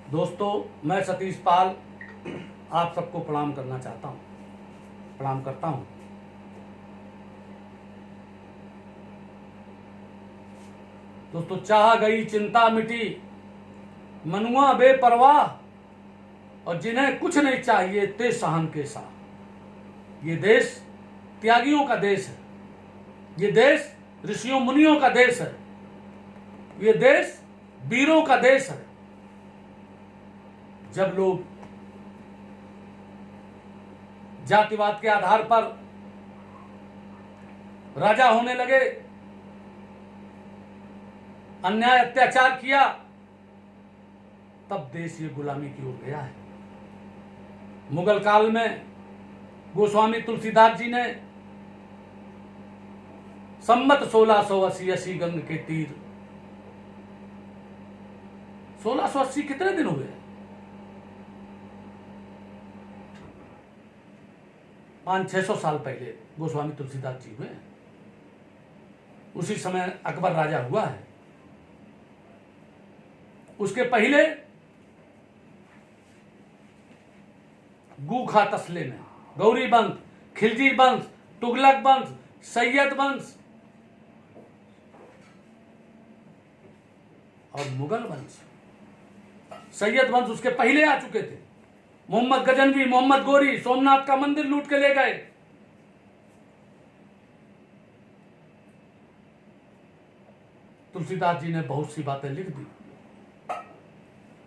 दोस्तों, मैं सतीश पाल आप सबको प्रणाम करना चाहता हूँ, प्रणाम करता हूँ। दोस्तों, चाह गई चिंता मिटी, मनुआ बेपरवाह, और जिन्हें कुछ नहीं चाहिए ते सहन के साथ। ये देश त्यागियों का देश है, ये देश ऋषियों मुनियों का देश है, ये देश वीरों का देश है। जब लोग जातिवाद के आधार पर राजा होने लगे, अन्याय अत्याचार किया, तब देश ये गुलामी की ओर गया है। मुगल काल में गोस्वामी तुलसीदास जी ने संमत 1680 गंग के तीर, 1680 कितने दिन हुए? 500-600 साल पहले गोस्वामी तुलसीदास जी हुए। उसी समय अकबर राजा हुआ है। उसके पहले गूखा तसले में गौरी वंश, खिलजी वंश, तुगलक वंश, सैयद वंश और मुगल वंश। सैयद वंश उसके पहले आ चुके थे। मोहम्मद गजनवी, मोहम्मद गोरी सोमनाथ का मंदिर लूट के ले गए। तुलसीदास जी ने बहुत सी बातें लिख दी।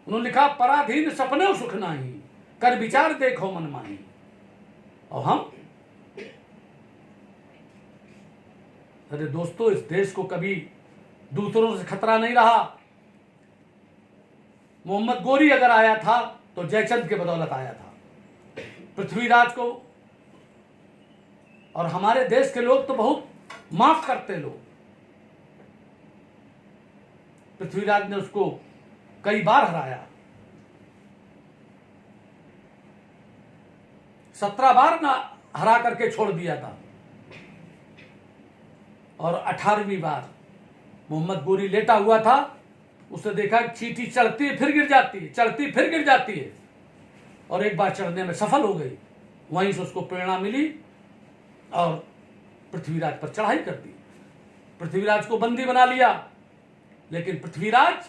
उन्होंने लिखा, पराधीन सपने सुख नाही, कर विचार देखो मन माही। और हम, अरे दोस्तों, इस देश को कभी दूसरों से खतरा नहीं रहा। मोहम्मद गोरी अगर आया था तो जयचंद के बदौलत आया था। पृथ्वीराज को, और हमारे देश के लोग तो बहुत माफ करते लोग, पृथ्वीराज ने उसको कई बार हराया। 17 बार ना हरा करके छोड़ दिया था। और 18वीं बार मोहम्मद गोरी लेटा हुआ था। उसने देखा चींटी चढ़ती है फिर गिर जाती है, चढ़ती फिर गिर जाती है, और एक बार चढ़ने में सफल हो गई। वहीं से उसको प्रेरणा मिली और पृथ्वीराज पर चढ़ाई कर दी। पृथ्वीराज को बंदी बना लिया। लेकिन पृथ्वीराज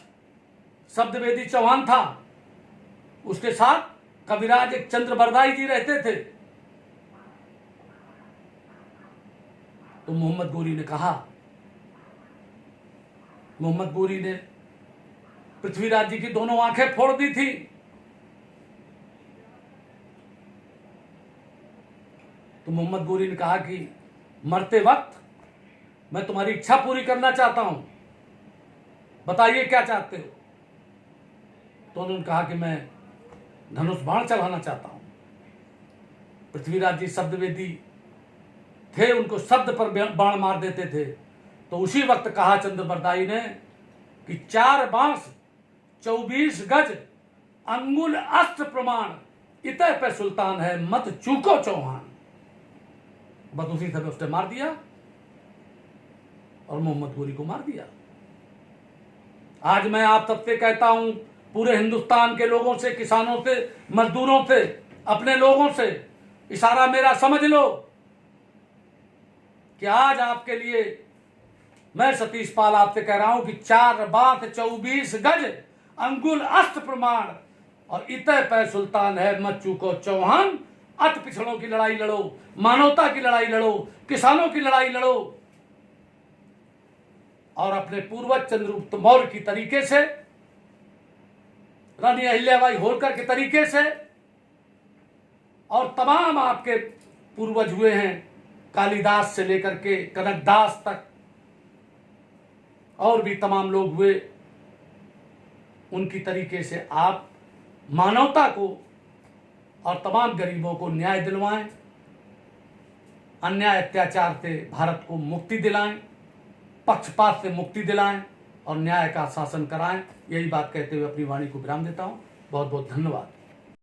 शब्दवेदी चौहान था, उसके साथ कविराज एक चंद्रबरदाई जी रहते थे। तो मोहम्मद गोरी ने कहा, मोहम्मद गोरी ने पृथ्वीराज जी की दोनों आंखें फोड़ दी थी। तो मोहम्मद गोरी ने कहा कि मरते वक्त मैं तुम्हारी इच्छा पूरी करना चाहता हूं, बताइए क्या चाहते हो। तो उन्होंने कहा कि मैं धनुष बाण चलाना चाहता हूं। पृथ्वीराज जी शब्दवेदी थे, उनको शब्द पर बाण मार देते थे। तो उसी वक्त कहा चंद्रबरदाई ने कि 4 बांस 24 गज अंगुल अस्त्र प्रमाण, इतः पे सुल्तान है मत चूको चौहान। बस उसी समय उसने मार दिया और मोहम्मद गोरी को मार दिया। आज मैं आप सबसे कहता हूं, पूरे हिंदुस्तान के लोगों से, किसानों से, मजदूरों से, अपने लोगों से, इशारा मेरा समझ लो कि आज आपके लिए मैं सतीश पाल आपसे कह रहा हूं कि 4 बांस 24 गज अंगुल अस्त्र प्रमाण, और इतः पे सुल्तान है मत चूको चौहान। अत पिछड़ों की लड़ाई लड़ो, मानवता की लड़ाई लड़ो, किसानों की लड़ाई लड़ो, और अपने पूर्वज चंद्रगुप्त मौर्य की तरीके से, रानी अहिल्याबाई होलकर के तरीके से, और तमाम आपके पूर्वज हुए हैं, कालिदास से लेकर के कनकदास तक, और भी तमाम लोग हुए, उनकी तरीके से आप मानवता को और तमाम गरीबों को न्याय दिलवाएं, अन्याय अत्याचार से भारत को मुक्ति दिलाएं, पक्षपात से मुक्ति दिलाएं और न्याय का शासन कराएं। यही बात कहते हुए अपनी वाणी को विराम देता हूं। बहुत बहुत धन्यवाद।